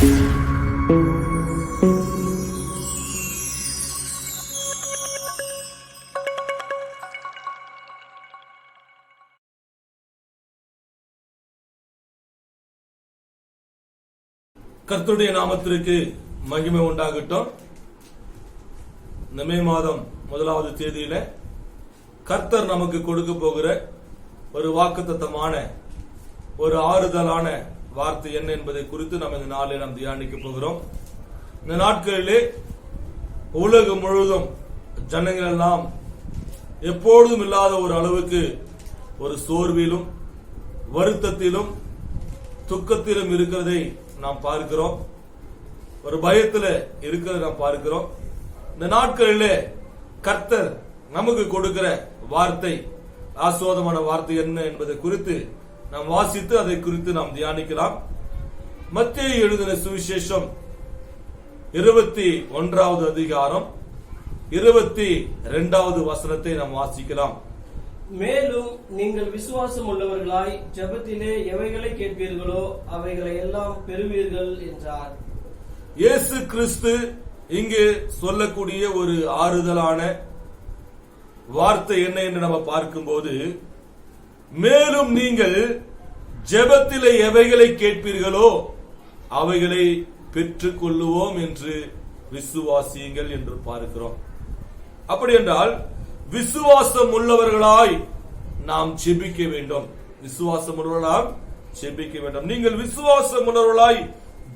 கர்த்தருடைய நாமத்திற்கு மகிமை உண்டாகட்டும். இந்த மே மாதம் 1வது தேதியில கர்த்தர் நமக்கு கொடுக்க போகிற ஒரு வாக்குத்தத்தமான ஒரு ஆறுதலான வார்த்தை என்ன என்பதை குறித்து நாம் இந்த நாளில் நாம் தியானிக்க போகிறோம். இந்த நாட்களிலே உலகம் முழுவதும் ஜனங்கள் எல்லாம் எப்பொழுதும் இல்லாத ஒரு அளவுக்கு ஒரு சோர்விலும் வருத்தத்திலும் துக்கத்திலும் இருக்கிறதை நாம் பார்க்கிறோம். ஒரு பயத்துல இருக்கிறத நாம் பார்க்கிறோம். இந்த நாட்களிலே கர்த்தர் நமக்கு கொடுக்கிற வார்த்தை, ஆசீர்வாதமான வார்த்தை என்ன என்பதை குறித்து நாம் வாசித்து அதை குறித்து நாம் தியானிக்கலாம். மத்தேயு எழுதின சுவிசேஷம் 21வது அதிகாரம் 22வது வசனத்தை நாம் வாசிக்கலாம். மேலும் நீங்கள் விசுவாசம் உள்ளவர்களாய் ஜெபத்திலே எவைகளை கேட்பீர்களோ அவைகளை எல்லாம் பெறுவீர்கள் என்றார். இயேசு கிறிஸ்து இங்கு சொல்லக்கூடிய ஒரு ஆறுதலான வார்த்தை என்ன என்று நம்ம பார்க்கும்போது, மேலும் நீங்கள் ஜெபத்திலே எவைகளை கேட்பீர்களோ அவைகளை பெற்றுக் கொள்ளுவோம் என்று விசுவாசியுங்கள் என்று பார்க்கிறோம். அப்படி என்றால் விசுவாசம் உள்ளவர்களாய் நாம் ஜெபிக்க வேண்டும். விசுவாசம் உள்ளவர்களாய் ஜெபிக்க வேண்டும். நீங்கள் விசுவாசம் உள்ளவர்களாய்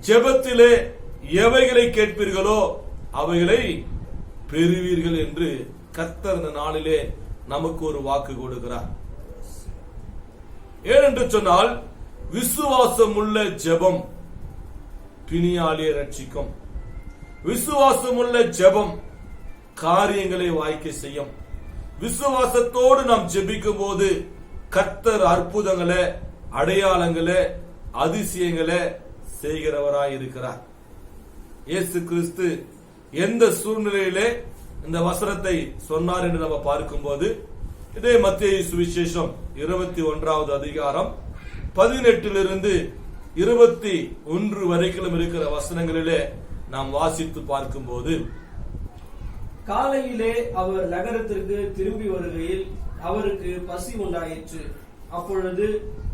ஜெபத்திலே எவைகளை கேட்பீர்களோ அவைகளை பெறுவீர்கள் என்று கர்த்தர் இந்த நாளிலே நமக்கு ஒரு வாக்கு கொடுக்கிறார். ஏனென்று சொன்னால், விசுவாசம் உள்ள ஜெபம் பிணியாளியை ரட்சிக்கும். விசுவாசம் உள்ள ஜெபம் காரியங்களை வாய்க்க செய்யும். விசுவாசத்தோடு நாம் ஜெபிக்கும் போது கர்த்தர் அற்புதங்களை, அடையாளங்களை, அதிசயங்களை செய்கிறவராய் இருக்கிறார். இயேசு கிறிஸ்து எந்த சூழ்நிலையிலே இந்த வசனத்தை சொன்னார் என்று நம்ம பார்க்கும்போது, இதே மத்தேயு சுவிசேஷம் 21வது அதிகாரம் 18 21 வரைக்கும் இருக்கிற வசனங்களிலே நாம் வாசித்து பார்க்கும்போது, காலையிலே அவர் நகரத்திற்கு திரும்பி வருகையில் அவருக்கு பசி உண்டாயிற்று. அப்பொழுது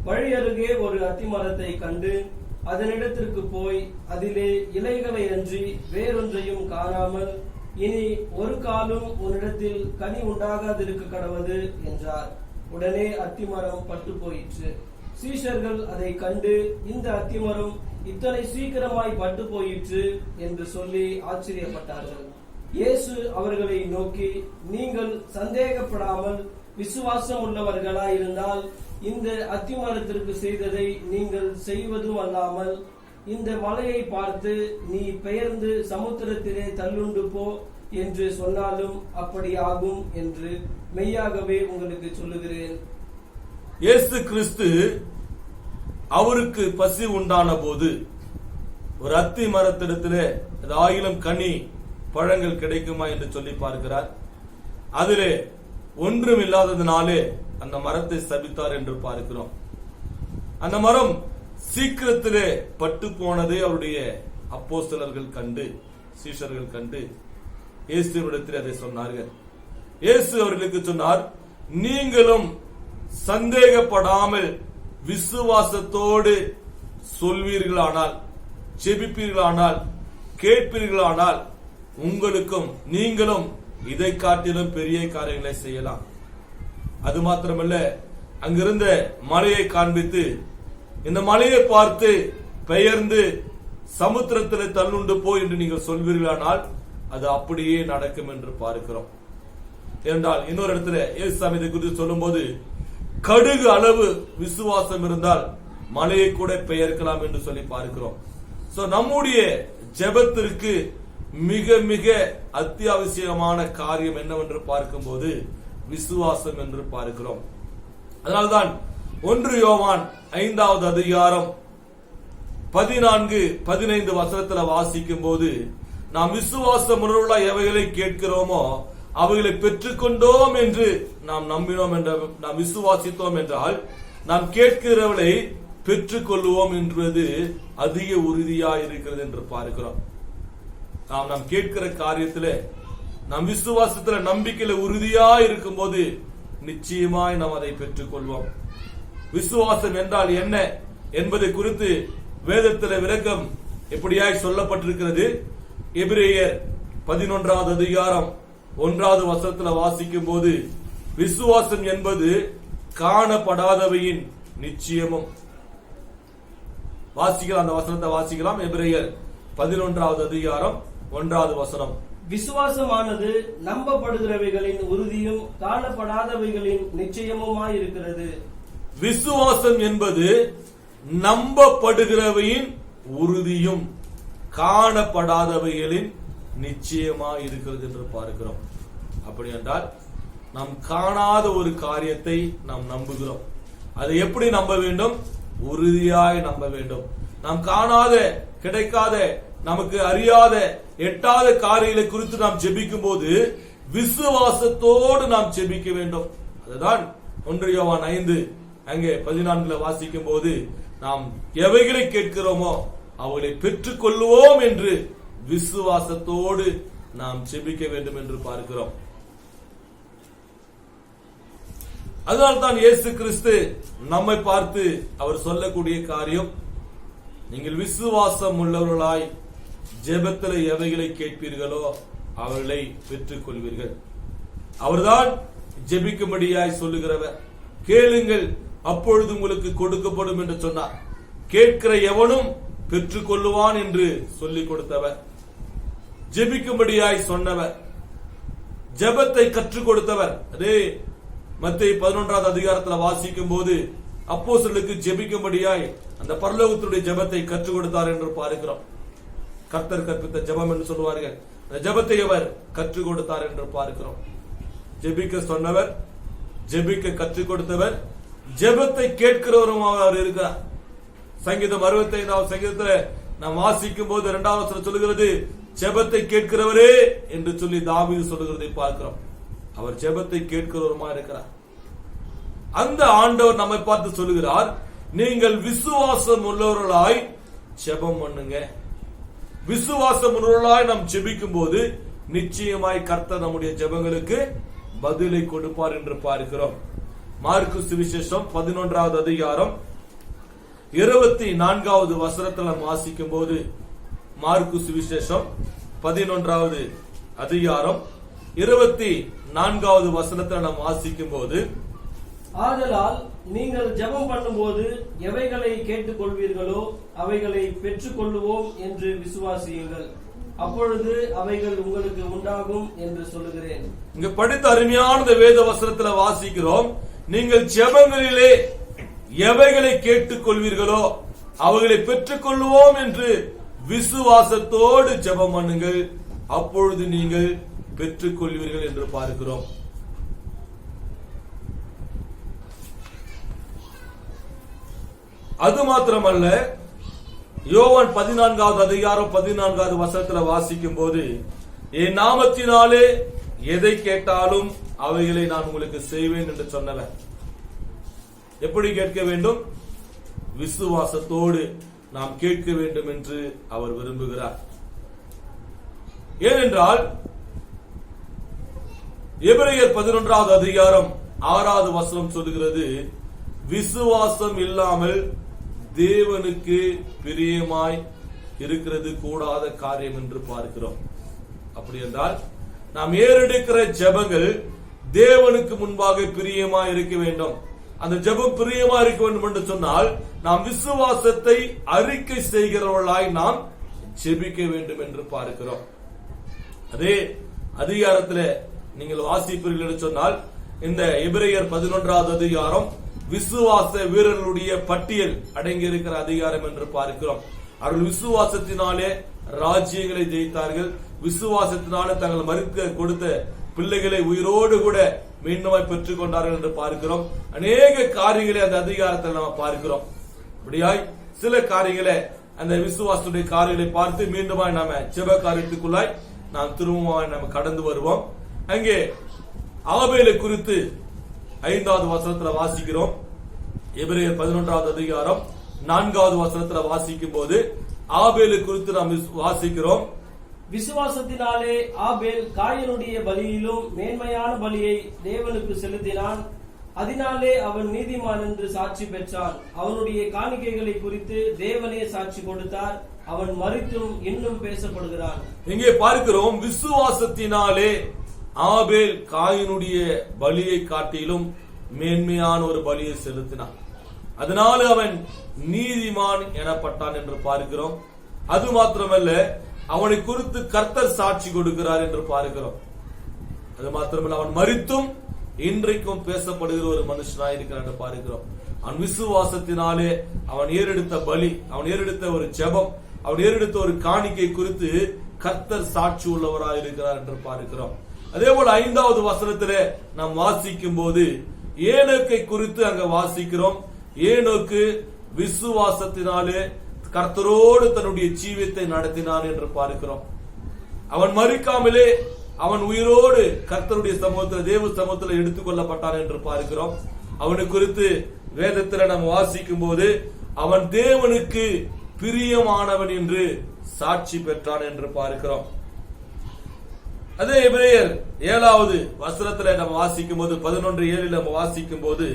வழி அருகே ஒரு அத்திமரத்தை கண்டு அதனிடத்திற்கு போய் அதிலே இலைகளை அன்றி வேறொன்றையும் காணாமல், இனி ஒரு காலும் உன்னிடத்தில் கனி உண்டாகாதிருக்க கடவது என்றார். உடனே அத்திமரம் பட்டு போயிற்று. சீஷர்கள் அதை கண்டு, இந்த அத்திமரம் இத்தனை சீக்கிரமாய் பட்டு போயிற்று என்று சொல்லி ஆச்சரியப்பட்டார்கள். இயேசு அவர்களை நோக்கி, நீங்கள் சந்தேகப்படாமல் விசுவாசம் உள்ளவர்களாய் இருந்தால் இந்த அத்திமரத்திற்கு செய்ததை நீங்கள் செய்வதும் அல்லாமல், இந்த மலையை பார்த்து நீ பெயர்ந்து சமுத்திரத்திலே தள்ளுண்டு போ என்று சொன்னாலும் அப்படி ஆகும் என்று மெய்யாகவே உங்களுக்கு சொல்லுகிறேன். இயேசு கிறிஸ்து அவருக்கு பசி உண்டான போது ஒரு அத்தி மரத்திடத்திலே 1000 கனி பழங்கள் கிடைக்குமா என்று சொல்லி பார்க்கிறார். அதிலே ஒன்றும் இல்லாததினாலே அந்த மரத்தை சபித்தார் என்று பார்க்கிறோம். அந்த மரம் சீக்கிரத்திலே பட்டு போனதை அவருடைய அப்போஸ்தலர்கள் கண்டு, சீஷர்கள் கண்டு இயேசுவிடத்தில் அதை சொன்னார்கள். இயேசு அவர்களுக்கு சொன்னார், நீங்களும் சந்தேகப்படாமல் விசுவாசத்தோடு சொல்வீர்களானால், ஜெபிப்பீர்களானால், கேட்பீர்களானால் உங்களுக்கும் நீங்களும் இதை காட்டிலும் பெரிய காரியங்களை செய்யலாம். அது மாத்திரமல்ல, அங்கிருந்த மலையை காண்பித்து, இந்த மலையை பார்த்து பெயர்ந்து சமுத்திரத்தில் தள்ளுண்டு போய் என்று நீங்கள் சொல்வீர்களானால் அது அப்படியே நடக்கும் என்று பார்க்கிறோம். என்றால் இன்னொரு இடத்துல இயேசு இதை குறித்து சொல்லும் போது, கடுகு அளவு விசுவாசம் இருந்தால் மலையை கூட பெயர்க்கலாம் என்று சொல்லி பார்க்கிறோம். சோ நம்முடைய ஜெபத்திற்கு மிக மிக அத்தியாவசியமான காரியம் என்னவென்று பார்க்கும்போது விசுவாசம் என்று பார்க்கிறோம். அதனால்தான் 1 யோவான் 5வது அதிகாரம் 14-15 வசனத்துல வாசிக்கும் போது, நாம் விசுவாசம் உள்ளவர்களாய் எவைகளை கேட்கிறோமோ அவைகளை பெற்றுக்கொண்டோம் என்று நாம் நம்பினோம் என்ற நாம் விசுவாசித்தோம் என்றால், நாம் கேட்கிறவளை பெற்றுக் கொள்வோம் என்பது அதிக உறுதியா இருக்கிறது என்று பார்க்கிறோம். நாம் கேட்கிற காரியத்திலே நாம் விசுவாசத்துல நம்பிக்கையில உறுதியா இருக்கும் போது நிச்சயமாய் நாம் அதை பெற்றுக் கொள்வோம். விசுவாசம் என்றால் என்ன என்பதை குறித்து வேதத்தில் விளக்கம் எப்படியாய் சொல்லப்பட்டிருக்கிறது. எபிரேயர் 11வது அதிகாரம் 1வது வசனத்தில் வாசிக்கும் போது, விசுவாசம் என்பது காணப்படாதவையின் நிச்சயமும். வாசிக்கலாம், அந்த வசனத்தை வாசிக்கலாம். எபிரேயர் 11வது அதிகாரம் 1வது வசனம். விசுவாசமானது நம்பப்படுகிறவைகளின் உறுதியும் காணப்படாதவைகளின் நிச்சயமுமாயிருக்கிறது. விசுவாசம் என்பது நம்பப்படுகிறவையின் உறுதியும் காணப்படாதவைகளின் நிச்சயமா இருக்கிறது என்று பார்க்கிறோம். அப்படி என்றால் நாம் காணாத ஒரு காரியத்தை நாம் நம்புகிறோம். அதை எப்படி நம்ப வேண்டும்? உறுதியாய் நம்ப வேண்டும். நாம் காணாத, கிடைக்காத, நமக்கு அறியாத, எட்டாத காரியங்களை குறித்து நாம் ஜெபிக்கும் போது விசுவாசத்தோடு நாம் ஜெபிக்க வேண்டும். அதுதான் 1 யோவான் 5 அங்கே 14 வாசிக்கும் போது, நாம் எவைகளை கேட்கிறோமோ அவைகளை பெற்றுக் கொள்வோம் என்று விசுவாசத்தோடு நாம் ஜெபிக்க வேண்டும் என்று பார்க்கிறோம். அதனால்தான் இயேசு கிறிஸ்து நம்மை பார்த்து அவர் சொல்லக்கூடிய காரியம், நீங்கள் விசுவாசம் உள்ளவர்களாய் ஜெபத்தில் எவைகளை கேட்பீர்களோ அவர்களை பெற்றுக் கொள்வீர்கள். அவர்தான் ஜெபிக்கும்படியாய் சொல்லுகிறவர். கேளுங்கள் அப்பொழுது உங்களுக்கு கொடுக்கப்படும் என்று சொன்னார். கேட்கிற எவனும் பெற்றுக் கொள்ளுவான் என்று சொல்லிக் கொடுத்தவர், ஜெபிக்கும்படியாய் சொன்னவர், ஜெபத்தை கற்றுக் கொடுத்தவர். அதே மத்தேயு 11வது அதிகாரத்தில் வாசிக்கும் போது அப்போஸ்தலருக்கு ஜெபிக்கும்படியாய் அந்த பரலோகத்துடைய ஜெபத்தை கற்றுக் கொடுத்தார் என்று பார்க்கிறோம். கர்த்தர் கற்பித்த ஜெபம் என்று சொல்வார்கள். அந்த ஜெபத்தை அவர் கற்றுக் கொடுத்தார் என்று பார்க்கிறோம். ஜெபிக்க சொன்னவர், ஜெபிக்க கற்றுக் கொடுத்தவர், ஜெபத்தை கேட்கிறவரும் அவர் இருக்கிறார். சங்கீதம் 65வது சங்கீதத்தில் நாம் வாசிக்கும் போது 2வது வசனம் சொல்லுகிறது, ஜெபத்தை கேட்கிறவரே என்று சொல்லி தாவீது சொல்லுகிறதை பார்க்கிறோம். அவர் ஜெபத்தை கேட்கிறவருமா இருக்கிறார். அந்த ஆண்டவர் நம்மை பார்த்து சொல்லுகிறார், நீங்கள் விசுவாசம் உள்ளவர்களாய் ஜெபம் பண்ணுங்க. விசுவாசம் உள்ளவர்களாய் நாம் ஜெபிக்கும் போது நிச்சயமாய் கர்த்தர் நம்முடைய ஜெபங்களுக்கு பதிலை கொடுப்பார் என்று பார்க்கிறோம். மார்க்கு சுவிசேஷம் 11வது அதிகாரம் 24வது வசனத்தில் நாம் வாசிக்கும் போது, மார்க்கு சுவிசேஷம் 11வது அதிகாரம் 24வது வசனத்தில் நாம் வாசிக்கும் போது, ஆதலால் நீங்கள் ஜெபம் பண்ணும்போது எவைகளை கேட்டுக் கொள்வீர்களோ அவைகளை பெற்றுக் கொள்ளுவோம் என்று விசுவாசியுங்கள், அப்பொழுது அவைகள் உங்களுக்கு உண்டாகும் என்று சொல்லுகிறேன். இங்க படித்த அருமையான வேத வசனத்தில் வாசிக்கிறோம், நீங்கள் ஜெபங்களிலே எவைகளை கேட்டுக் கொள்வீர்களோ அவைகளை பெற்றுக் கொள்ளுவோம் என்று விசுவாசத்தோடு ஜெபம் பண்ணுங்கள், அப்பொழுது நீங்கள் பெற்றுக் கொள்வீர்கள் என்று பார்க்கிறோம். அது மாத்திரமல்ல, யோவான் 14வது அதிகாரம் 14வது வசனத்தில் வாசிக்கும் போது, என் நாமத்தினாலே எதை கேட்டாலும் அவைகளை நான் உங்களுக்கு செய்வேன் என்று சொன்னவர். எப்படி கேட்க வேண்டும்? விசுவாசத்தோடு நாம் கேட்க வேண்டும் என்று அவர் விரும்புகிறார். ஏனென்றால் எபிரேயர் 11வது அதிகாரம் 6வது வசனம் சொல்லுகிறது, விசுவாசம் இல்லாமல் தேவனுக்கு பிரியமாய் இருக்கிறது கூடாத காரியம் என்று பார்க்கிறோம். அப்படி என்றால் நாம் ஏறெடுக்கிற ஜெபங்கள் தேவனுக்கு முன்பாக பிரியமாய் இருக்க வேண்டும். அந்த ஜெபம் பிரியமா இருக்க வேண்டும் என்று சொன்னால் நாம் விசுவாசத்தை அறிக்கை செய்கிறவர்களாய் நாம் ஜெபிக்க வேண்டும் என்று பார்க்கிறோம். அதே அதிகாரத்தில் நீங்கள் வாசிப்பீர்கள் என்று சொன்னால், இந்த எபிரேயர் 11வது அதிகாரம் விசுவாச வீரர்களுடைய பட்டியல் அடங்கி இருக்கிற அதிகாரம் என்று பார்க்கிறோம். அவர்கள் விசுவாசத்தினாலே ராஜ்யங்களை ஜெயித்தார்கள். விசுவாசத்தினாலே தங்கள் மறுக்க கொடுத்த பிள்ளைகளை உயிரோடு கூட மீண்டும் பெற்றுக் கொண்டார்கள் என்று பார்க்கிறோம். அநேக காரியங்களை அந்த அதிகாரத்தில் நாம் பார்க்கிறோம். இப்படியாய் சில காரியங்களை, அந்த விசுவாசத்துடைய காரியங்களை பார்த்து மீண்டும் நாம ஜெப காரியத்துக்குள்ளாய் நாம் திரும்பவும் நம்ம கடந்து வருவோம். அங்கே ஆபேலை குறித்து 5வது வசனத்தில் வாசிக்கிறோம். எபிரேயர் 11வது அதிகாரம் 4வது வசனத்துல வாசிக்கும் போது ஆபேலு குறித்து நாம் வாசிக்கிறோம். விசுவாசத்தினாலே ஆபேல் காயனுடைய பலியிலும் மேன்மையான பலியை தேவனுக்கு செலுத்தினான். அதனாலே அவன் நீதிமான் என்று சாட்சி பெற்றான். அவனுடைய காணிக்கைகளை குறித்து தேவனே சாட்சி கொடுத்தார். அவன் மரித்தும் இன்னும் பேசப்படுகிறான். இங்கே பார்க்கிறோம், விசுவாசத்தினாலே ஆபேல் காயினுடைய பலியை காட்டிலும் மேன்மையான ஒரு பலியை செலுத்தினான். அதனால அவன் நீதிமான் எனப்பட்டான் என்று பார்க்கிறோம். அது மாத்திரமல்ல, அவனை குறித்து கர்த்தர் சாட்சி கொடுக்கிறார் என்று பார்க்கிறோம். அது மாத்திரமல்ல, அவன் மரித்தும் இன்றைக்கும் பேசப்படுகிற ஒரு மனுஷனாய் இருக்கிறான் என்று பார்க்கிறோம். அவன் விசுவாசத்தினாலே அவன் ஏறெடுத்த பலி, அவன் ஏறெடுத்த ஒரு ஜெபம், அவன் ஏறெடுத்த ஒரு காணிக்கை குறித்து கர்த்தர் சாட்சி உள்ளவராய் இருக்கிறார் என்று பார்க்கிறோம். அதே போல 5வது வசனத்திலே நாம் வாசிக்கும் போது ஏனோக்கை குறித்து அங்க வாசிக்கிறோம். ஏனோக்கு விசுவாசத்தினாலே கர்த்தரோடு தன்னுடைய ஜீவியத்தை நடத்தினான் என்று பார்க்கிறோம். அவன் மரிக்காமலே அவன் உயிரோடு கர்த்தருடைய சமூகத்தில், தேவ சமூகத்தில் எடுத்துக் கொள்ளப்பட்டான் என்று பார்க்கிறோம். அவனை குறித்து வேதத்தில் நாம் வாசிக்கும் போது அவன் தேவனுக்கு பிரியமானவன் என்று சாட்சி பெற்றான் என்று பார்க்கிறோம். அதே எபிரேயர் 7வது வசனத்தில் நம்ம வாசிக்கும் போது 11:7 நம்ம வாசிக்கும் போது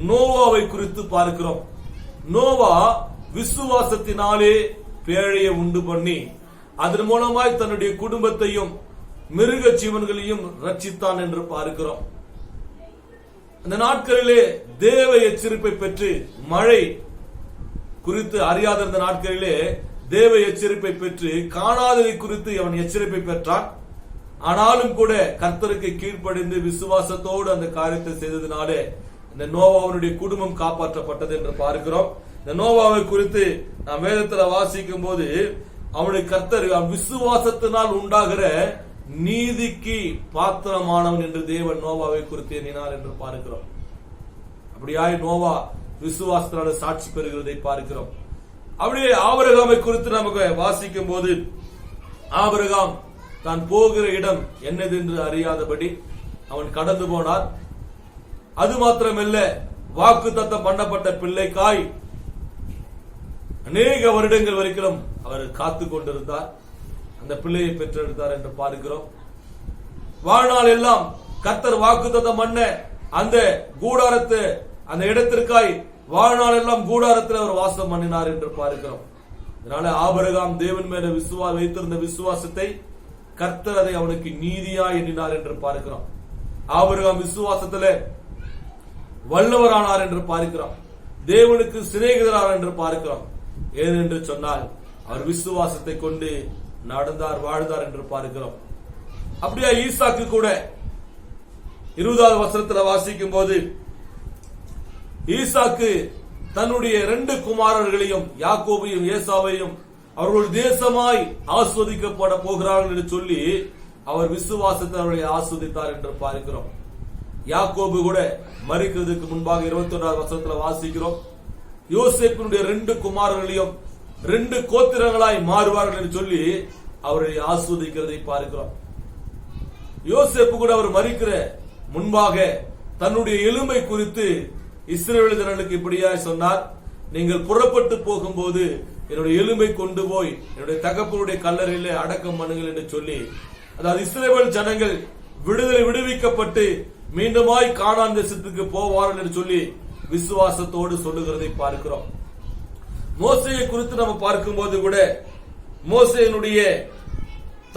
நோவாவை குறித்து பார்க்கிறோம். நோவா விசுவாசத்தினாலே பேழையை உண்டு பண்ணி அதன் மூலமாய் தன்னுடைய குடும்பத்தையும் மிருக ஜீவன்களையும் ரட்சித்தான் என்று பார்க்கிறோம். அந்த நாட்களிலே தேவ எச்சரிப்பை பெற்று, மழை குறித்து அறியாத இந்த நாட்களிலே தேவ எச்சரிப்பை பெற்று காணாததை குறித்து அவன் எச்சரிப்பை பெற்றான். ஆனாலும் கூட கர்த்தருக்கு கீழ்ப்படிந்து விசுவாசத்தோடு அந்த காரியத்தை செய்ததினாலே இந்த நோவாவுடைய குடும்பம் காப்பாற்றப்பட்டது என்று பார்க்கிறோம். இந்த நோவாவை குறித்து நாம் வேதத்துல வாசிக்கும் போது அவனுடைய கர்த்தர் விசுவாசத்தினால் உண்டாகிற நீதிக்கு பாத்திரமானவன் என்று தேவன் நோவாவை குறித்து எண்ணினார் என்று பார்க்கிறோம். அப்படியாய் நோவா விசுவாசத்தினால சாட்சி பெறுகிறதை பார்க்கிறோம். அப்படியே ஆபிரகாமை குறித்து நமக்கு வாசிக்கும் போது ஆபிரகாம் தான் போகிற இடம் என்னது என்று அறியாதபடி அவன் கடந்து போனார். அது மாத்திரமல்ல, வாக்குத்தத்தம் பண்ணப்பட்ட பிள்ளைக்காய் அநேக வருடங்கள் வரைக்கும் அவர் காத்து கொண்டிருந்தார். அந்த பிள்ளையை பெற்றெடுத்தார் என்று பார்க்கிறோம். வாழ்நாள் எல்லாம் கர்த்தர் வாக்குத்தத்தம் பண்ண அந்த கூடாரத்தை, அந்த இடத்திற்காய் வாழ்நாள் எல்லாம் கூடாரத்தில் அவர் வாசம் பண்ணினார் என்று பார்க்கிறோம். அதனால ஆபிரகாம் தேவன் மேல வைத்திருந்த விசுவாசத்தை கர்த்தர் அதை அவனுக்கு நீதியா எண்ணினார் என்று பார்க்கிறோம். ஆபிரகாம் விசுவாசத்துல வல்லவரானார் என்று பார்க்கிறோம். தேவனுக்கு சிநேகிதரானார் என்று பார்க்கிறோம். ஏனென்று சொன்னால் அவர் விசுவாசத்தை கொண்டு நடந்தார், வாழ்ந்தார் என்று பார்க்கிறோம். அப்படியே ஈசாக்கு கூட 20வது வசனத்தில் வாசிக்கும் போது ஈசாக்கு தன்னுடைய 2 குமாரர்களையும் யாக்கோபையும் ஏசாவையும் அவர்கள் தேசமாய் ஆஸ்வதிக்கப்பட போகிறார்கள் என்று சொல்லி அவர் விசுவாசத்தை அவர்களை ஆஸ்வதித்தார் என்று பார்க்கிறோம். யாக்கோபு கூட மரிக்கிறதுக்கு முன்பாக 21வது வசனத்தில் வாசிக்கிறோம், யோசேப்பினுடைய 2 குமாரர்களையும் 2 கோத்திரங்களாய் மாறுவார்கள் என்று சொல்லி அவரை ஆஸ்வதிக்கிறதை பார்க்கிறோம். யோசேப்பு கூட அவர் மரிக்கிற முன்பாக தன்னுடைய எலும்பை குறித்து இஸ்ரவேல் ஜனங்களுக்கு இப்படியாய் சொன்னார், நீங்கள் புறப்பட்டு போகும்போது என்னுடைய எலும்பை கொண்டு போய் என்னுடைய தகப்பனுடைய கல்லறையிலே அடக்கம் பண்ணுங்கள் என்று சொல்லி, அதாவது இஸ்ரவேல் ஜனங்கள் விடுவிக்கப்பட்டு மீண்டுமாய் கானான் தேசத்துக்கு போவார்கள் என்று சொல்லி விசுவாசத்தோடு சொல்லுகிறதை பார்க்கிறோம். மோசேயை குறித்து நம்ம பார்க்கும்போது கூட மோசேயினுடைய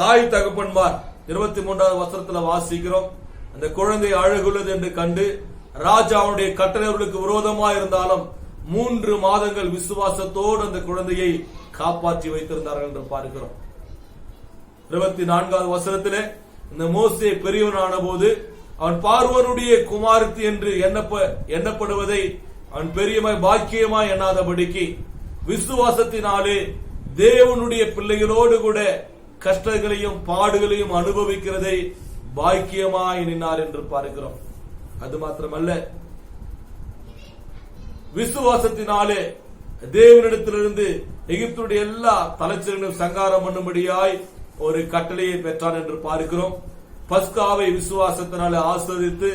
தாய் தகப்பன்மார் 23வது வசனத்தில் வாசிக்கிறோம், அந்த குழந்தை அழகுள்ளது என்று கண்டு ராஜா அவனுடைய கட்டளைகளுக்கு விரோதமாக இருந்தாலும் 3 மாதங்கள் விசுவாசத்தோடு அந்த குழந்தையை காப்பாற்றி வைத்திருந்தார்கள் என்று பார்க்கிறோம். 24வது வசனத்திலே இந்த மோசே பெரியவனான போது அவன் பார்வோனுடைய குமாரத்தி என்று எண்ணப்படுவதை அவன் பெரியமாய் பாக்கியமாய் எண்ணாதபடிக்கு விசுவாசத்தினாலே தேவனுடைய பிள்ளைகளோடு கூட கஷ்டங்களையும் பாடுகளையும் அனுபவிக்கிறதை பாக்கியமாய் எண்ணினார் என்று பார்க்கிறோம். அது மாத்திரமல்ல, விசுவாசத்தினாலே தேவனிடத்திலிருந்து எகிப்துடைய எல்லா தலைச்சர்களும் சங்காரம் பண்ணும்படியாய் ஒரு கட்டளையை பெற்றான் என்று பார்க்கிறோம். பஸ்காவை விசுவாசத்தினாலே ஆஸ்வதித்து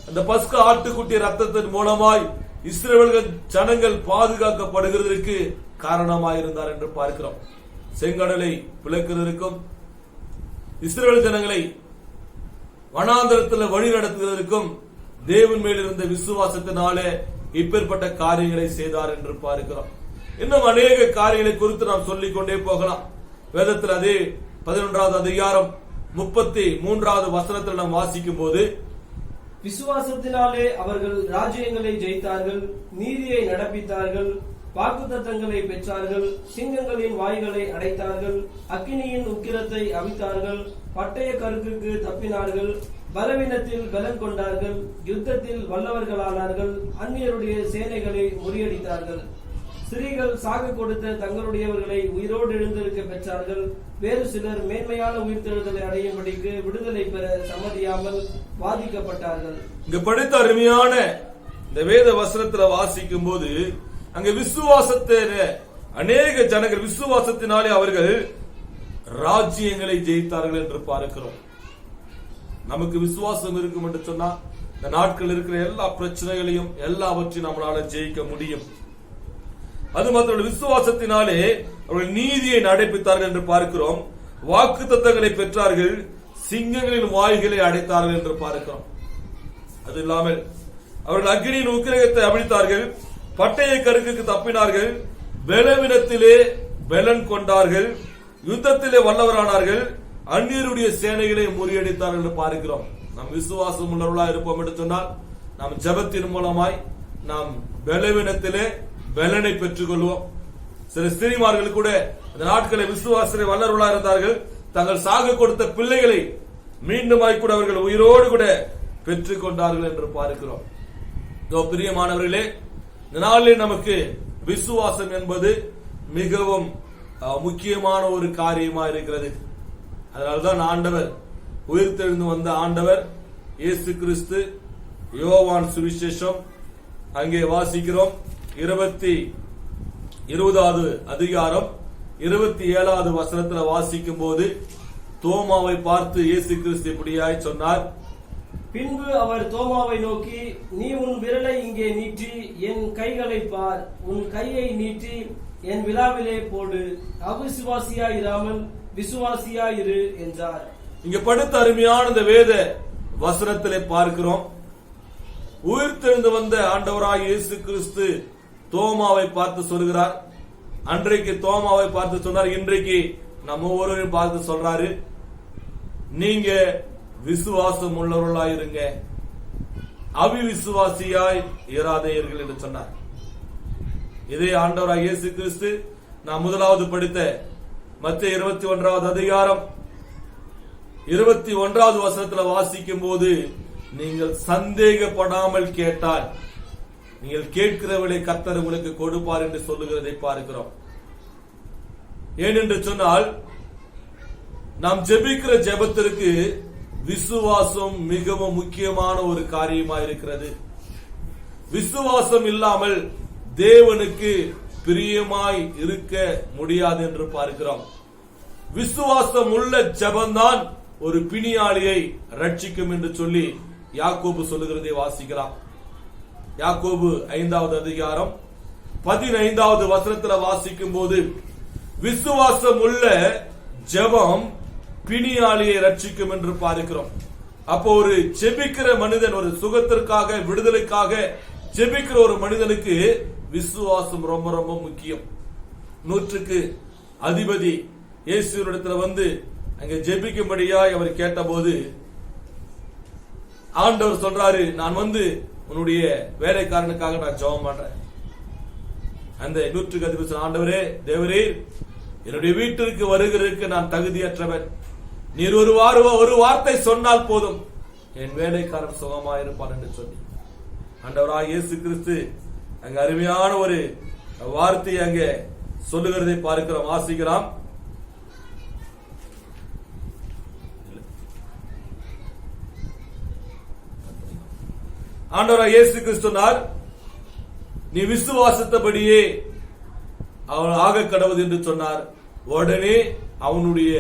அந்த பஸ்கா ஆட்டுக்குட்டி ரத்தத்தின் மூலமாய் இஸ்ரவேல் ஜனங்கள் பாதுகாக்கப்படுகிறதற்கு காரணமாயிருந்தார் என்று பார்க்கிறோம். செங்கடலை பிளக்கிறதற்கும் இஸ்ரவேல் ஜனங்களை வனாந்தரத்தில் வழி நடத்துவதற்கும் தேவன் மேல் இருந்த விசுவாசத்தினாலே இப்பேற்பட்ட காரியங்களை செய்தார் என்று பார்க்கிறோம். இன்னும் அநேக காரியங்களை குறித்து நாம் சொல்லிக் கொண்டே போகலாம். வேதத்தில் அதே 11வது அதிகாரம் 33வது வசனத்தில் நாம் வாசிக்கும் போது, விசுவாசத்தினாலே அவர்கள் ராஜ்யங்களை ஜெயித்தார்கள், நீதியை நடப்பித்தார்கள், வாக்குத்தத்தங்களை பெற்றார்கள், சிங்கங்களின் வாய்களை அடைத்தார்கள், அக்கினியின் உக்கிரத்தை அவித்தார்கள், பட்டய கருக்குக்கு தப்பினார்கள், பலவீனத்தில் பலன் கொண்டார்கள், யுத்தத்தில் வல்லவர்களானார்கள், அந்நியருடைய சேனைகளை முறியடித்தார்கள். ஸ்திரீகள் சாக கொடுத்த தங்களுடையவர்களை உயிரோடு எழுந்திருக்க பெற்றார்கள். வேறு சிலர் மேன்மையான உயிர்த்தெழுதலை அடையும்படிக்கு விடுதலை பெற சம்மதியாமல் வாதிக்கப்பட்டார்கள். இங்கு படித்த அருமையான இந்த வேத வசனத்துல வாசிக்கும் போது, அங்க விசுவாசத்தில அநேக ஜனங்கள் விசுவாசத்தினாலே அவர்கள் ராஜ்யங்களை ஜெயித்தார்கள் என்று பார்க்கிறோம். நமக்கு விசுவாசம் இருக்கும் என்று சொன்னா இந்த நாட்கள் இருக்கிற எல்லா பிரச்சனைகளையும் எல்லாவற்றையும் நம்மளால ஜெயிக்க முடியும். அது மாத்திரம் விசுவாசத்தினாலே அவர்கள் நீதியை நடப்பித்தார்கள் என்று பார்க்கிறோம். வாக்குத்தத்தங்களை பெற்றார்கள், சிங்கங்களின் வாய்களை அடைத்தார்கள் என்று பார்க்கிறோம். அது இல்லாமல் அவர்கள் அக்கினியின் உக்கிரகத்தை அவிழ்த்தார்கள், பட்டய கருக்குக்கு தப்பினார்கள், பலவீனத்திலே பலன் கொண்டார்கள், யுத்தத்திலே வல்லவரானார்கள், அந்நியருடைய சேனைகளை முறியடித்தார்கள் என்று பார்க்கிறோம். நாம் விசுவாசம் உள்ளவர்களாக இருப்போம் என்று சொன்னால் நாம் ஜெபத்தின் மூலமாய் நாம் பலவீனத்திலே பலனை பெற்றுக் கொள்வோம். சில ஸ்திரீமார்கள் கூட இந்த நாட்களை விசுவாசத்தை வல்லவர்களாக இருந்தார்கள். தங்கள் சாக கொடுத்த பிள்ளைகளை மீண்டுமாய் கூட அவர்கள் உயிரோடு கூட பெற்றுக் கொண்டார்கள் என்று பார்க்கிறோம். பிரியமானவர்களே, இந்த நாளில் நமக்கு விசுவாசம் என்பது மிகவும் முக்கியமான ஒரு காரியமா இருக்கிறது. அதனால்தான் ஆண்டவர், உயிர்த்தெழுந்து வந்த ஆண்டவர் இயேசு கிறிஸ்து, யோவான் சுவிசேஷம் அங்கே வாசிக்கிறோம் 20வது அதிகாரம் 27வது வசனத்தில் வாசிக்கும் போது, தோமாவை பார்த்து இயேசு கிறிஸ்து இப்படியாய் சொன்னார். பின்பு அவர் தோமாவை நோக்கி, நீ உன் விரலை இங்கே நீட்டி என் கைகளை பார், உன் கையை நீட்டி என் விலாவிலே போடு, அவிசுவாசியாயிராமல் விசுவாசியாயிரு என்றார். இங்க படுத்த அருமையான இந்த வேத வசனத்திலே பார்க்கிறோம். உயிர்த்தெழுந்து வந்த ஆண்டவராய் இயேசு கிறிஸ்து தோமாவை பார்த்து சொல்கிறார். அன்றைக்கு தோமாவை பார்த்து சொன்னார், இன்றைக்கு நம்ம ஒவ்வொருவரையும் பார்த்து சொல்றாரு, நீங்க விசுவாசம் உள்ளவர்களாயிருங்க, அவிசுவாசியாய் இராதீர்கள் என்று சொன்னார். இதே ஆண்டவராய் இயேசு கிறிஸ்து நாம் முதலாவது படித்த மத்தேயு 21வது அதிகாரம் 21வது வசனத்தில் வாசிக்கும் போது, நீங்கள் சந்தேகப்படாமல் கேட்டால் நீங்கள் கேட்கிறவளை கர்த்தர் உங்களுக்கு கொடுப்பார் என்று சொல்லுகிறதை பார்க்கிறோம். ஏனென்று சொன்னால், நாம் ஜெபிக்கிற ஜெபத்திற்கு விசுவாசம் மிகவும் முக்கியமான ஒரு காரியமா இருக்கிறது. விசுவாசம் இல்லாமல் தேவனுக்கு பிரியமாய் இருக்க முடியாது என்று பார்க்கிறோம். விசுவாசம் உள்ள ஜெபம்தான் ஒரு பிணியாளியை ரட்சிக்கும் என்று சொல்லி யாக்கோபு சொல்லுகிறதை வாசிக்கலாம். யாக்கோபு 5வது அதிகாரம் 15வது வசனத்தில் வாசிக்கும் போது, விசுவாசம் உள்ள ஜெபம் பிணியாளியை ரட்சிக்கும் என்று பார்க்கிறோம். அப்போ ஒரு ஜெபிக்கிற மனிதன், ஒரு சுகத்திற்காக விடுதலைக்காக ஜெபிக்கிற ஒரு மனிதனுக்கு விசுவாசம் ரொம்ப ரொம்ப முக்கியம். 100க்கு அதிபதி இயேசுவினிடத்தில் வந்து அங்க ஜெபிக்கும்படியாய் அவர் கேட்டபோது, ஆண்டவர் சொல்றாரு, நான் வந்து உன்னுடைய வேலைக்காரனுக்காக நான் ஜெபம் பண்றேன். அந்த 100க்கு அதிபதி, ஆண்டவரே, தேவரே, என்னுடைய வீட்டிற்கு வருகிறதுக்கு நான் தகுதியற்றவன், நீர் ஒரு வார்த்தை சொன்னால் போதும், என் வேலைக்காரன் சுகமாயிருப்பான் என்று சொல்லி ஆண்டவராய் இயேசு கிறிஸ்து அங்க அருமையான ஒரு வார்த்தையை அங்கே சொல்லுகிறதை பார்க்கிறோம். வாசிக்கலாம். ஆண்டவராய் இயேசு கிறிஸ்து சொன்னார், நீ விசுவாசித்தபடியே அவன் ஆக கடவுது என்று சொன்னார். உடனே அவனுடைய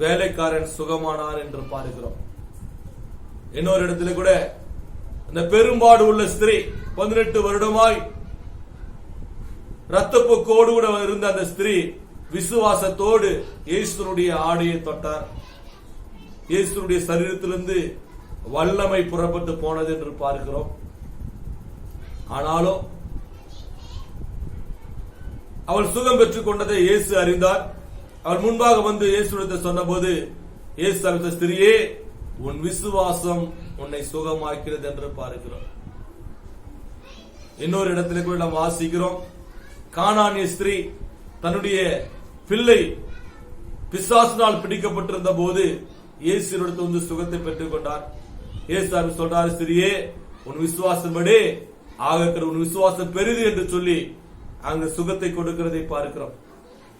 வேலைக்காரன் சுகமானார் என்று பார்க்கிறோம். இன்னொரு இடத்துல கூட இந்த பெரும்பாடு உள்ள ஸ்திரீ 18 வருடமாய் இரத்தப்போக்கோடு கூட இருந்த அந்த ஸ்திரீ விசுவாசத்தோடு இயேசுனுடைய ஆடையை தொட்டார். இயேசுனுடைய சரீரத்திலிருந்து வல்லமை புறப்பட்டு போனது என்று பார்க்கிறோம். ஆனாலும் அவள் சுகம் பெற்றுக் கொண்டதை இயேசு அறிந்தார். அவள் முன்பாக வந்து இயேசுவிடத்தை சொன்னபோது இயேசு அந்த ஸ்திரியே, உன் விசுவாசம் உன்னை சுகமாக்கிறது என்று பார்க்கிறோம். இன்னொரு இடத்துல கூட நாம் வாசிக்கிறோம், கானானிய ஸ்திரீ தன்னுடைய பிள்ளை பிசாசினால் பிடிக்கப்பட்டிருந்த போது இயேசுவிடத்தில் வந்து சுகத்தை பெற்றுக் கொண்டார். இயேசு சொல்றாரு, ஸ்திரியே உன் விசுவாசப்படி ஆகக்கிற உன் விசுவாசம் பெரிது என்று சொல்லி அங்கு சுகத்தை கொடுக்கிறதை பார்க்கிறோம்.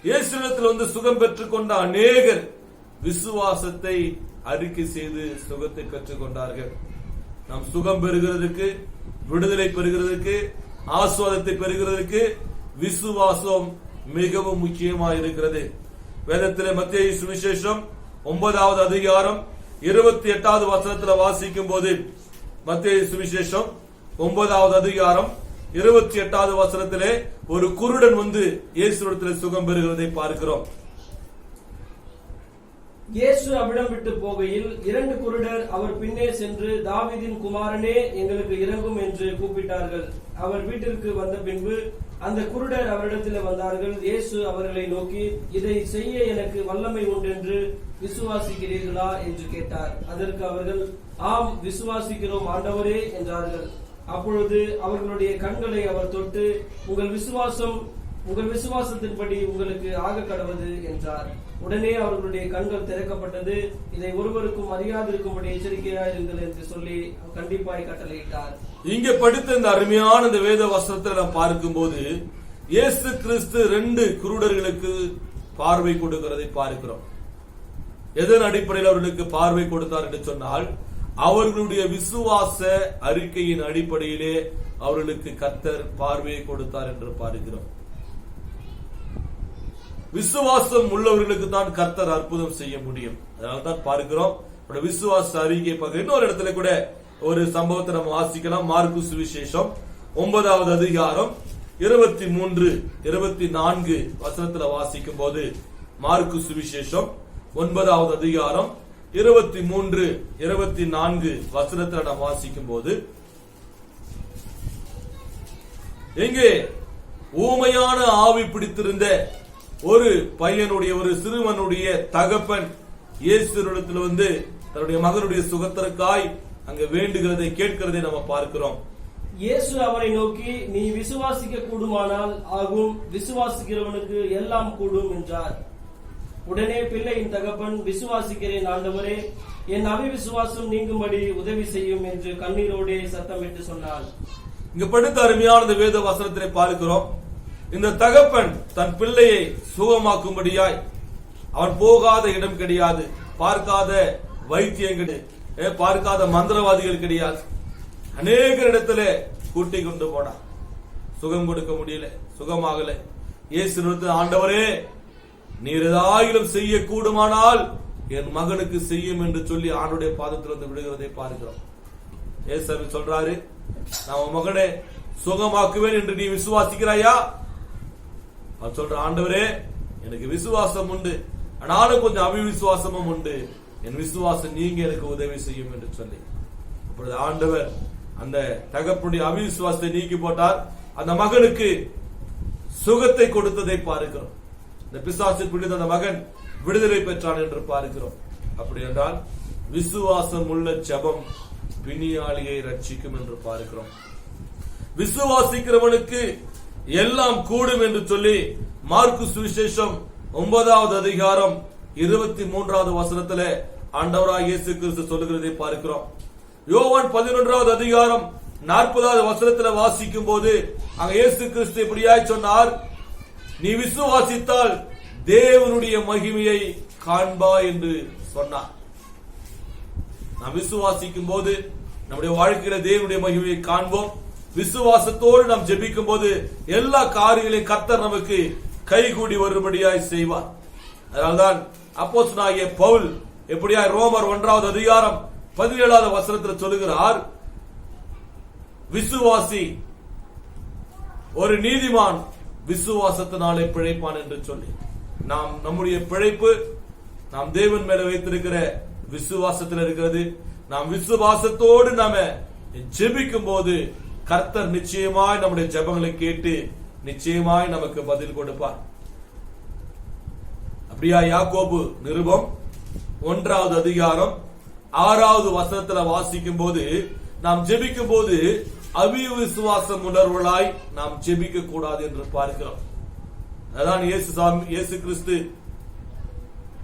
இயேசுவிடத்தில் வந்து சுகம் பெற்றுக் கொண்ட அநேகர் விசுவாசத்தை அறிக்கை செய்து சுகத்தை பெற்றுக் கொண்டார்கள். நாம் சுகம் பெறுகிறதுக்கு, விடுதலை பெறுகிறதுக்கு, ஆசீர்வாதத்தை பெறுகிறதுக்கு விசுவாசம் மிகவும் முக்கியமாக இருக்கிறது. வேதத்திலே மத்தேயு சுவிசேஷம் 9வது அதிகாரம் 28வது வசனத்தில் வாசிக்கும் போது, மத்தேயு சுவிசேஷம் 9வது அதிகாரம் 28வது வசனத்திலே ஒரு குருடன் வந்து இயேசுவிடத்தில் சுகம் பெறுகிறதை பார்க்கிறோம். இயேசு அவ்விடம் விட்டு போகையில் 2 குருடர் அவர் பின்னே சென்று, தாவீதின் குமாரனே எங்களுக்கு இரங்கும் என்று கூப்பிட்டார்கள். அவர் வீட்டிற்கு வந்த பின்பு அந்த குருடர் அவரிடத்தில் வந்தார்கள். இயேசு அவர்களை நோக்கி, இதை செய்ய எனக்கு வல்லமை உண்டு என்று விசுவாசிக்கிறீர்களா என்று கேட்டார். அதற்கு அவர்கள், ஆம் விசுவாசிக்கிறோம் ஆண்டவரே என்றார்கள். அப்பொழுது அவர்களுடைய கண்களை அவர் தொட்டு, உங்கள் விசுவாசத்தின்படி உங்களுக்கு ஆக கடவது என்றார். உடனே அவர்களுடைய கண்கள் திறக்கப்பட்டது. இதை ஒருவருக்கும் அறியாதிருக்கும்படி எச்சரிக்கையாயிருங்கள் என்று சொல்லி கண்டிப்பாய் கட்டளையிட்டார். இங்கே படித்த இந்த அருமையான இந்த வேத வசனத்தை நாம் பார்க்கும் போது இயேசு கிறிஸ்து 2 குருடர்களுக்கு பார்வை கொடுக்கிறதை பார்க்கிறோம். எதன் அடிப்படையில் அவர்களுக்கு பார்வை கொடுத்தார் என்று சொன்னால், அவர்களுடைய விசுவாச அறிக்கையின் அடிப்படையிலே அவர்களுக்கு கர்த்தர் பார்வையை கொடுத்தார் என்று பார்க்கிறோம். விசுவாசம் உள்ளவர்களுக்கு தான் கர்த்தர் அற்புதம் செய்ய முடியும். அதனால்தான் பார்க்கிறோம் விசுவாச அறிக்கை பக்கம். இன்னொரு இடத்துல கூட ஒரு சம்பவத்தை நம்ம வாசிக்கலாம். மார்க்கு சுவிசேஷம் 9வது அதிகாரம் 23, 24 வசனத்துல வாசிக்கும் போது, மார்க்கு சுவிசேஷம் 9வது அதிகாரம் 23, 24 வசனத்துல நாம் வாசிக்கும் போது, எங்கே ஊமையான ஆவி பிடித்திருந்த ஒரு பையனுடைய, ஒரு சிறுவனுடைய தகப்பன் இயேசுவிடத்தில் வந்து தன்னுடைய மகனுடைய சுகத்திற்காய் அங்க வேண்டுகிறதை கேட்கிறதை நம்ம பார்க்கிறோம். இயேசு அவரை நோக்கி, நீ விசுவாசிக்க கூடுமானால் ஆகும், விசுவாசிக்கிறவனுக்கு எல்லாம் கூடும் என்றார். உடனே பிள்ளையின் தகப்பன், விசுவாசிக்கிறேன் ஆண்டவரே, என் அவிவிசுவாசம் நீங்கும்படி உதவி செய்யும் என்று கண்ணீரோடே சத்தமிட்டு சொன்னார். இங்க படித்த அருமையான இந்த வேத வசனத்தை பார்க்கிறோம். இந்த தகப்பன் தன் பிள்ளையை சுகமாக்கும்படியாய், அவன் போகாத இடம் கிடையாது, பார்க்காத வைத்தியம் கிடையாது, பார்க்காத மந்திரவாதிகள் கிடையாது, அநேக இடத்துல கூட்டி கொண்டு போனான். சுகம் கொடுக்க முடியல, சுகமாகல. இயேசு, ஆண்டவரே நீர் ஏதாயிலும் செய்ய கூடுமானால் என் மகனுக்கு செய்யும் என்று சொல்லி ஆண்டுடைய பாதத்திலிருந்து விடுகிறதை பார்க்கிறோம். இயேசு சொல்றாரு, நான் உன் மகனை சுகமாக்குவேன் என்று நீ விசுவாசிக்கிறாயா? அவர் சொல்ற, ஆண்டவரே எனக்கு விசுவாசம் உண்டு, ஆனாலும் கொஞ்சம் அவிவிசுவாசமும் உண்டு, என் விசுவாசம் நீங்க எனக்கு உதவி செய்யும் என்று சொல்லி, அப்பொழுது ஆண்டவர் அந்த தகப்பனுடைய அவிசுவாசத்தை நீக்கி போட்டார். அந்த மகனுக்கு சுகத்தை கொடுத்ததை பார்க்கிறோம். இந்த பிசாசு பிடித்த அந்த மகன் விடுதலை பெற்றான் என்று பார்க்கிறோம். அப்படி என்றால் விசுவாசம் உள்ள ஜெபம் பிணியாளியை ரட்சிக்கும் என்று பார்க்கிறோம். விசுவாசிக்கிறவனுக்கு எல்லாம் கூடும் என்று சொல்லி மார்க்கு சுவிசேஷம் 9வது அதிகாரம் 23வது வசனத்திலே ஆண்டவராகிய இயேசு கிறிஸ்து சொல்லுகிறதை பார்க்கிறோம். யோவான் 11வது அதிகாரம் 40வது வசனத்தில் வாசிக்கும் போது அங்க இயேசு கிறிஸ்து இப்படியாய் சொன்னார், நீ விசுவாசித்தால் தேவனுடைய மகிமையை காண்பா என்று சொன்னார். நாம் விசுவாசிக்கும் போது நம்முடைய வாழ்க்கையில தேவனுடைய மகிமையை காண்போம். விசுவாசத்தோடு நாம் ஜெபிக்கும் போது எல்லா காரியங்களையும் கர்த்தர் நமக்கு கைகூடி வரும்படியாய் செய்வார். அதனால்தான் அப்போஸ்தலனாகிய பவுல் எப்படியாய் ரோமர் 1வது அதிகாரம் 17வது வசனத்தில் சொல்லுகிறார், விசுவாசி, ஒரு நீதிமான் விசுவாசத்தினாலே பிழைப்பான் என்று சொல்லி, நாம் நம்முடைய பிழைப்பு நாம் தேவன் மேல வைத்திருக்கிற விசுவாசத்தில் இருக்கிறது. நாம் விசுவாசத்தோடு நாம ஜெபிக்கும் போது கர்த்தர் நிச்சயமாய் நம்முடைய ஜெபங்களை கேட்டு நிச்சயமாய் நமக்கு பதில் கொடுப்பார். அப்படியா யாக்கோபு நிருபம் 1வது அதிகாரம் 6வது வசனத்துல வாசிக்கும் போது, நாம் ஜெபிக்கும் போது அவிசுவாசம் உணர்வுகளாய் நாம் ஜெபிக்க கூடாது என்று பார்க்கிறோம். அதான் இயேசு கிறிஸ்து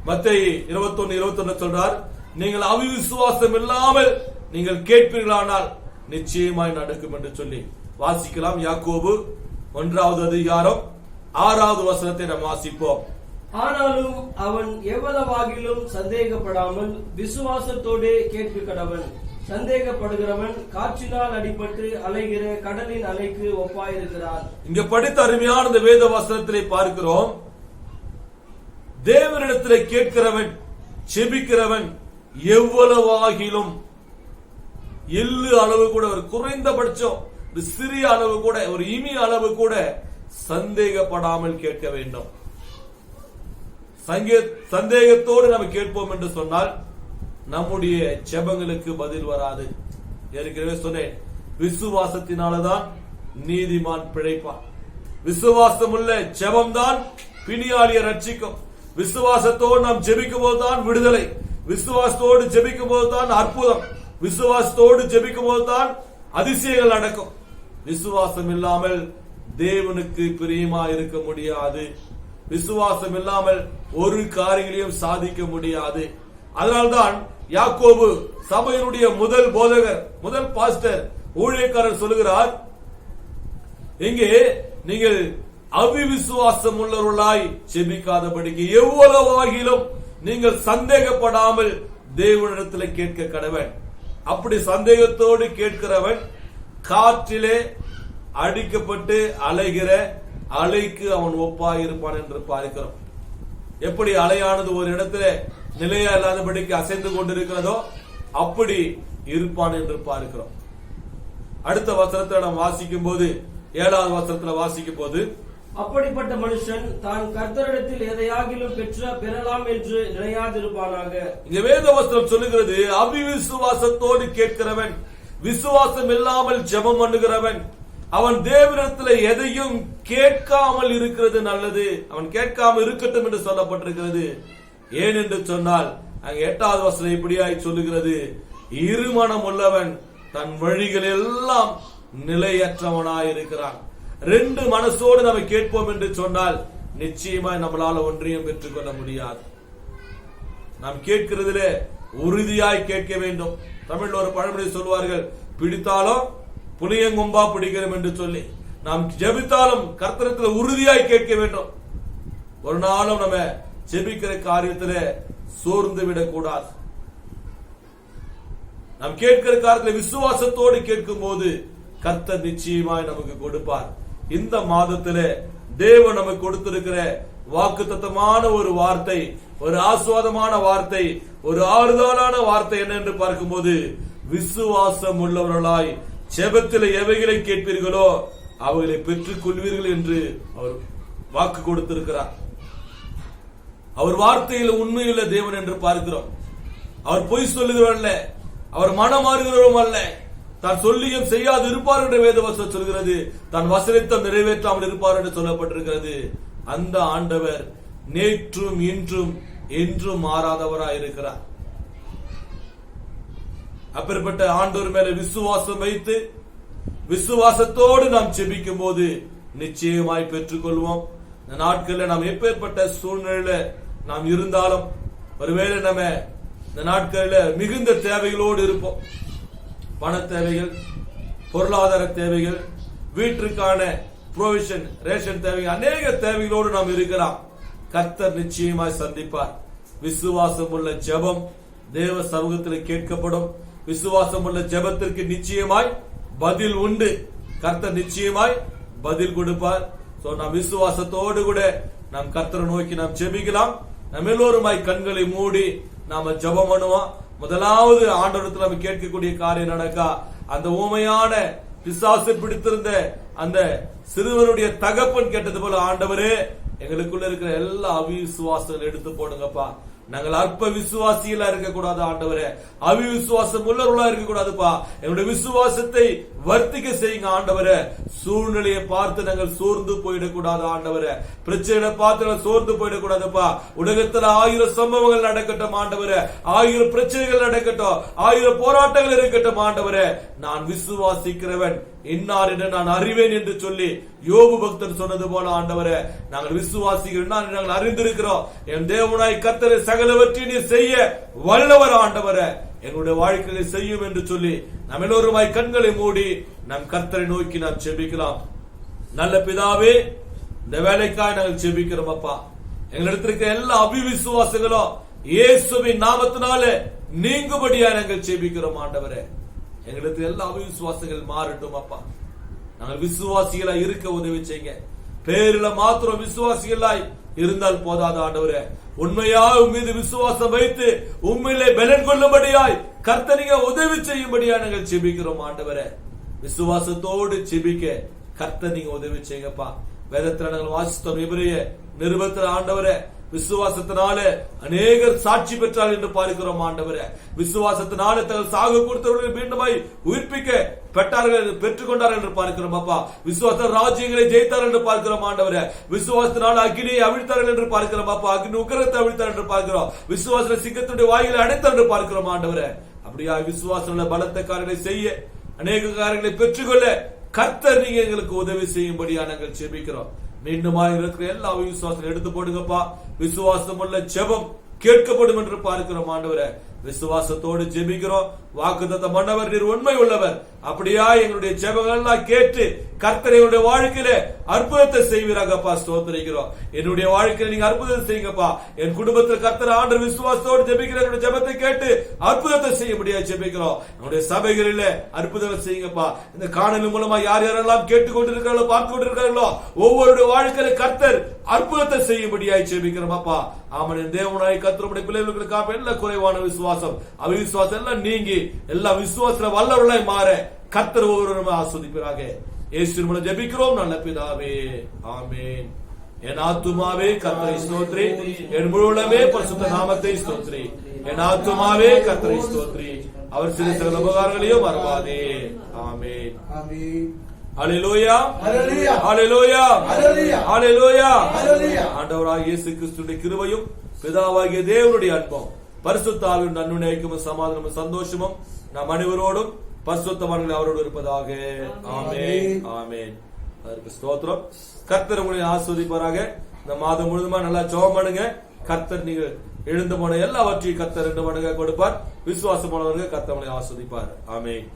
மத்தேயு 21:21 சொல்றார், நீங்கள் அவிசுவாசம் இல்லாமல் நீங்கள் கேட்பீர்களானால் நிச்சயமாய் நடக்கும் என்று சொல்லி வாசிக்கலாம். யாக்கோபு 1வது அதிகாரம் 6வது வசனத்தை நாம் வாசிப்போம். ஆனாலும் அவன் எவ்வளவாகிலும் சந்தேகப்படாமல் விசுவாசத்தோடே கேட்க கடவன். சந்தேகப்படுகிறவன் காற்றினால் அடிபட்டு அலைகிற கடலின் அலைக்கு ஒப்பாயிருக்கிறான். இங்க படித்த அருமையான இந்த வேத வசனத்திலே பார்க்கிறோம், தேவனிடத்திலே கேட்கிறவன், செபிக்கிறவன் எவ்வளவாகிலும், எள்ளு அளவு கூட, ஒரு குறைந்தபட்சம் ஒரு சிறிய அளவு கூட, ஒரு இமி அளவு கூட சந்தேகப்படாமல் கேட்க வேண்டும். சந்தேகத்தோடு நம்ம கேட்போம் என்று சொன்னால் நம்முடைய ஜெபங்களுக்கு பதில் வராது. ஏற்கனவே சொன்னேன், விசுவாசத்தினாலதான் நீதிமான் பிழைப்பான். விசுவாசம் உள்ள ஜெபம்தான் பிணியாளியை ரட்சிக்கும். விசுவாசத்தோடு நாம் ஜெபிக்கும் போதுதான் விடுதலை, விசுவாசத்தோடு ஜெபிக்கும் போதுதான் அற்புதம், விசுவாசத்தோடு ஜெபிக்கும் போதுதான் அதிசயங்கள் நடக்கும். விசுவாசம் இல்லாமல் தேவனுக்கு பிரியமா இருக்க முடியாது. விசுவாசம் இல்லாமல் ஒரு காரியங்களையும் சாதிக்க முடியாது. அதனால்தான் யாக்கோபு சபையினுடைய முதல் போதகர், முதல் பாஸ்டர், ஊழியக்காரர் சொல்லுகிறார், இங்கே நீங்கள் அவிசுவாசம் உள்ளவர்களாய் ஜெபிக்காதபடிக்கு எவ்வளவாகிலும் நீங்கள் சந்தேகப்படாமல் தேவனிடத்தில் கேட்க கடவன். அப்படி சந்தேகத்தோடு கேட்கிறவன் காற்றிலே அடிக்கப்பட்டு அலைகிற அலைக்கு அவன் ஒப்பாயிருப்பான் என்று பார்க்கிறோம். எப்படி அலையானது ஒரு இடத்துல நிலையா இல்லாதபடிக்கு அசைந்து கொண்டிருக்கிறதோ அப்படி இருப்பான் என்று பார்க்கிறோம். அடுத்த வசனத்தை நாம் வாசிக்கும் போது, 7வது வசனத்துல வாசிக்கும் போது, அப்படிப்பட்ட மனுஷன் தான் கர்த்தரிடத்தில் எதையாகிலும் பெறலாம் என்று நினையாதிருப்பானாக. இங்க வேத வசனம் சொல்லுகிறது, அவிசுவாசத்தோடு கேட்கிறவன், விசுவாசம் இல்லாமல் ஜெபம் பண்ணுகிறவன், அவன் தேவனிடத்தில் எதையும் கேட்காமல் இருக்கிறது நல்லது. அவன் கேட்காமல் இருக்கட்டும் என்று சொல்லப்பட்டிருக்கிறது. ஏன் என்று சொன்னால், அங்க 8வது வசனம் இப்படியாய் சொல்லுகிறது, இருமனம் உள்ளவன் தன் வழிகள் எல்லாம் நிலையற்றவனாய் இருக்கிறான். 2 மனசோடு நம்ம கேட்போம் என்று சொன்னால் நிச்சயமாய் நம்மளால ஒன்றையும் பெற்றுக்கொள்ள முடியாது. நாம் கேட்கிறதிலே உறுதியாய் கேட்க வேண்டும். தமிழ்ல ஒரு பழமொழி சொல்வார்கள், பிடித்தாலும் புளியங்கொம்பா பிடிக்கிறோம் என்று சொல்லி, நாம் ஜெபித்தாலும் கர்த்தரிடத்தில் உறுதியாய் கேட்க வேண்டும். ஒரு நாளும் நம்ம ஜெபிக்கிற காரியத்திலே சோர்ந்து விடக்கூடாது. நாம் கேட்கிற காரியத்தில் விசுவாசத்தோடு கேட்கும் போது கர்த்தர் நிச்சயமாய் நமக்கு கொடுப்பார். இந்த மாதத்திலே தேவன் நமக்கு கொடுத்திருக்கிற வாக்குத்தத்தமான ஒரு வார்த்தை, ஒரு ஆசுவாதமான வார்த்தை, ஒரு ஆறுதலான வார்த்தை என்ன என்று பார்க்கும்போது, விசுவாசம் உள்ளவர்களாய் ஜெபத்தில் எவைகளை கேட்பீர்களோ அவைகளை பெற்றுக் கொள்வீர்கள் என்று அவர் வாக்கு கொடுத்திருக்கிறார். அவர் வார்த்தையில் உண்மையுள்ள தேவன் என்று பார்க்கிறோம். அவர் பொய் சொல்லுகிறவர் அல்ல, அவர் மனம் மாறுகிறவரும் அல்ல. தான் சொல்லியும் செய்யாது இருப்பார் என்று வேதவசனம் சொல்கிறது. தான் வசனத்தை நிறைவேற்றாமல் இருப்பார் என்று சொல்லப்பட்டிருக்கிறது. அந்த ஆண்டவர் நேற்றும் இன்றும் என்றும் மாறாதவராய் இருக்கிறார். அப்படிப்பட்ட ஆண்டவர் மேல விசுவாசம் வைத்து விசுவாசத்தோடு நாம் ஜெபிக்கும் போது நிச்சயமாய் பெற்றுக்கொள்வோம். இந்த நாட்களில் நாம் எப்பேற்பட்ட சூழ்நிலையில நாம் இருந்தாலும், ஒருவேளை நம்ம இந்த நாட்களில் மிகுந்த தேவைகளோடு இருப்போம். பண தேவைகள், பொருளாதார தேவைகள், வீட்டிற்கான புரோவிஷன், ரேஷன் தேவைகள், அநேக தேவைகளோடு நாம் இருக்கலாம். கர்த்தர் நிச்சயமாய் சந்திப்பார். விசுவாசம் உள்ள ஜெபம் தேவ சமூகத்தில் கேட்கப்படும். விசுவாசம் உள்ள ஜெபத்திற்கு நிச்சயமாய் பதில் உண்டு. கர்த்தர் நிச்சயமாய் பதில் கொடுப்பார். நாம் விசுவாசத்தோடு கூட நாம் கர்த்தரை நோக்கி நாம் ஜெபிக்கலாம். நம்ம எல்லோருமாய் கண்களை மூடி நாம ஜெபம் பண்ணுவோம். முதலாவது ஆண்டவரிடத்தில் நம்ம கேட்கக்கூடிய காரியம் நடக்கா, அந்த ஊமையான பிசாசு பிடித்திருந்த அந்த சிறுவனுடைய தகப்பன் கேட்டது போல ஆண்டவரே எங்களுக்குள்ள இருக்கிற எல்லா அவிசுவாசங்கள் எடுத்து போடுங்கப்பா. நாங்கள் அற்ப விசுவாசிகளா இருக்க கூடாது ஆண்டவரே, அவிசுவாசம் உள்ளவர்களா இருக்க கூடாதுப்பா. என்னுடைய விசுவாசத்தை வர்த்திக்க செய்யுங்க ஆண்டவரே. சூழ்நிலையை பார்த்து நாங்கள் சோர்ந்து போயிடக்கூடாது ஆண்டவரே, பிரச்சனை பார்த்து நாங்கள் சோர்ந்து போயிடக்கூடாதுப்பா. உலகத்துல 1000 சம்பவங்கள் நடக்கட்டும் ஆண்டவரே, 1000 பிரச்சனைகள் நடக்கட்டும், 1000 போராட்டங்கள் இருக்கட்டும் ஆண்டவரே, நான் விசுவாசிக்கிறவன் இன்னார் என்று நான் அறிவேன் என்று சொல்லி யோபு பக்தன் சொன்னது போல ஆண்டவரே, நாங்கள் விசுவாசிக்கிறோம், நாங்கள் அறிந்திருக்கிறோம். என் தேவனாய் கர்த்தரை சகலவற்றையும் செய்ய வல்லவர் ஆண்டவரே, எங்களுடைய வாழ்க்கையை செய்யும் என்று சொல்லி நாம் எல்லோருமாய் கண்களை மூடி நம் கர்த்தரை நோக்கி நாம் செபிக்கலாம். நல்ல பிதாவே, இந்த வேலைக்காக நாங்கள் செபிக்கிறோம் அப்பா. எங்களிடத்தில் இருக்கிற எல்லா அவிசுவாசங்களும் இயேசுவின் நாமத்தினாலே நீங்கும்படியா நாங்கள் செபிக்கிறோம் ஆண்டவரே. எங்களுக்கு எல்லா அவிசுவாசங்கள் மாறட்டும் அப்பா. நாங்கள் விசுவாசிகளா இருக்க உதவி செய்யுங்க. பேரில மாத்திரம் விசுவாசிகளாய் இருந்தால் போதாது ஆண்டவரே, உண்மையாய் மீது விசுவாசம் வைத்து உண்மையிலே பலன் கொள்ளும்படியாய் கர்த்தரிங்க உதவி செய்யும்படியா நாங்கள் செபிக்கிறோம் ஆண்டவரே. விசுவாசத்தோடு செபிக்க கர்த்தர் நீங்க உதவி செய்யுங்கப்பா. வேதத்துல நாங்கள் வாசித்தோம் எபிரேய நிருபத்தில் ஆண்டவரே, விசுவாசத்தினால அநேகர் சாட்சி பெற்றார் என்று பார்க்கிறோம் ஆண்டவரே. விசுவாசத்தினால தங்கள் சாகு கொடுத்தவர்கள் மீண்டுமாய் உயிர்ப்பிக்க பெற்றுக்கொண்டார்கள் என்று பார்க்கிறோம் அப்பா. விசுவாச ராஜ்யங்களை ஜெயித்தார் என்று பார்க்கிறோம் ஆண்டவரே. விசுவாசத்தினால் அக்னியை அவிழ்த்தார்கள் என்று பார்க்கிறோம் அப்பா. அக்னி உக்கிரத்தை அவிழ்த்தார் என்று பார்க்கிறோம். விசுவாச சிங்கத்துடைய வாயிலை அடைத்தார் என்று பார்க்கிறோம் ஆண்டவரே. அப்படியா விசுவாச பலத்த காரியங்களை செய்ய, அநேக காரியங்களை பெற்றுக்கொள்ள கர்த்தர் நீங்க எங்களுக்கு உதவி செய்யும்படியா நாங்கள் செபிக்கிறோம். மீண்டுமா இருக்கிற எல்லா விசுவாசம் எடுத்து போடுங்கப்பா. விசுவாசம் உள்ள ஜெபம் கேட்கப்படும் என்று பார்க்கிறோம் ஆண்டவரே. விசுவாசத்தோடு ஜெபிக்கிறோம். வாக்குத்தத்தம் பண்ணவர் நீர் உண்மை உள்ளவர். அப்படியா எங்களுடைய ஜெபங்கள் எல்லாம் கேட்டு கர்த்தர் என்னுடைய வாழ்க்கையில அற்புதத்தை செய்வீராகப்பா. ஸ்தோத்திரிக்கிறோம். என்னுடைய வாழ்க்கையில நீங்க அற்புதத்தை செய்யுங்கப்பா. என் குடும்பத்தில் கர்த்தர் ஆண்டவர் விசுவாசத்தோடு ஜெபிக்கிற என்னுடைய ஜெபத்தை கேட்டு அற்புதத்தை செய்ய முடியாது ஜெபிக்கிறோம். என்னுடைய சபைகளில அற்புதத்தை செய்யுங்கப்பா. இந்த காணொலி மூலமா யார் யாரெல்லாம் கேட்டுக்கொண்டிருக்கிறார்களோ, பார்த்து கொண்டிருக்கிறார்களோ, ஒவ்வொருடைய வாழ்க்கையில கர்த்தர் அற்புதத்தை செய்யும்படியாய் ஜெபிக்கிறோம் அப்பா. ஆமன். தேவனாய் கர்த்தருடைய பிள்ளைகளுக்கு எல்லாம் குறைவான விசுவாசம், அவிசுவாசம் எல்லாம் நீங்கி எல்லா விசுவாசத்துல வல்லவர்களாய் மாற கர்த்தர் ஒவ்வொருவரும் ஆஸ்வதிப்பாராக. இயேசுவின் மூலம் ஜெபிக்கிறோம் நல்ல பிதாவே, ஆமென். என் ஆத்துமாவே கர்த்தரை ஸ்தோத்திரி, என் முழு உள்ளமே பரிசுத்த நாமத்தை ஸ்தோத்திரி. என் ஆத்துமாவே கர்த்தரை ஸ்தோத்திரி, அவர் சில சில உபகாரங்களையும் மறவாதே. ஆமென். ஹல்லேலூயா, ஹல்லேலூயா, ஹல்லேலூயா, ஹல்லேலூயா, ஹல்லேலூயா. ஆண்டவராகிய இயேசு கிறிஸ்துவின் கிருபையும் பிதாவாகிய தேவனுடைய அன்பும் பரிசுத்த ஆவியின் நன்மைக்கும் சமாதானமும் சந்தோஷமும் நம் அனைவரோடும் பரிசுத்தவான்கள் அவரோடு இருப்பதாக. ஆமென், ஆமென். அதற்கு ஸ்தோத்திரம். கர்த்தர் உங்களை ஆசீர்வதிப்பாராக. இந்த மாதம் முழுதுமா நல்லா ஜெபம் பண்ணுங்க. கர்த்தர் நீங்க எழுந்து போன எல்லாவற்றையும் கர்த்தர் 2 மடங்காக கொடுப்பார். விசுவாசமானவர்கள் கர்த்தர் உங்களை ஆசீர்வதிப்பார். ஆமென்.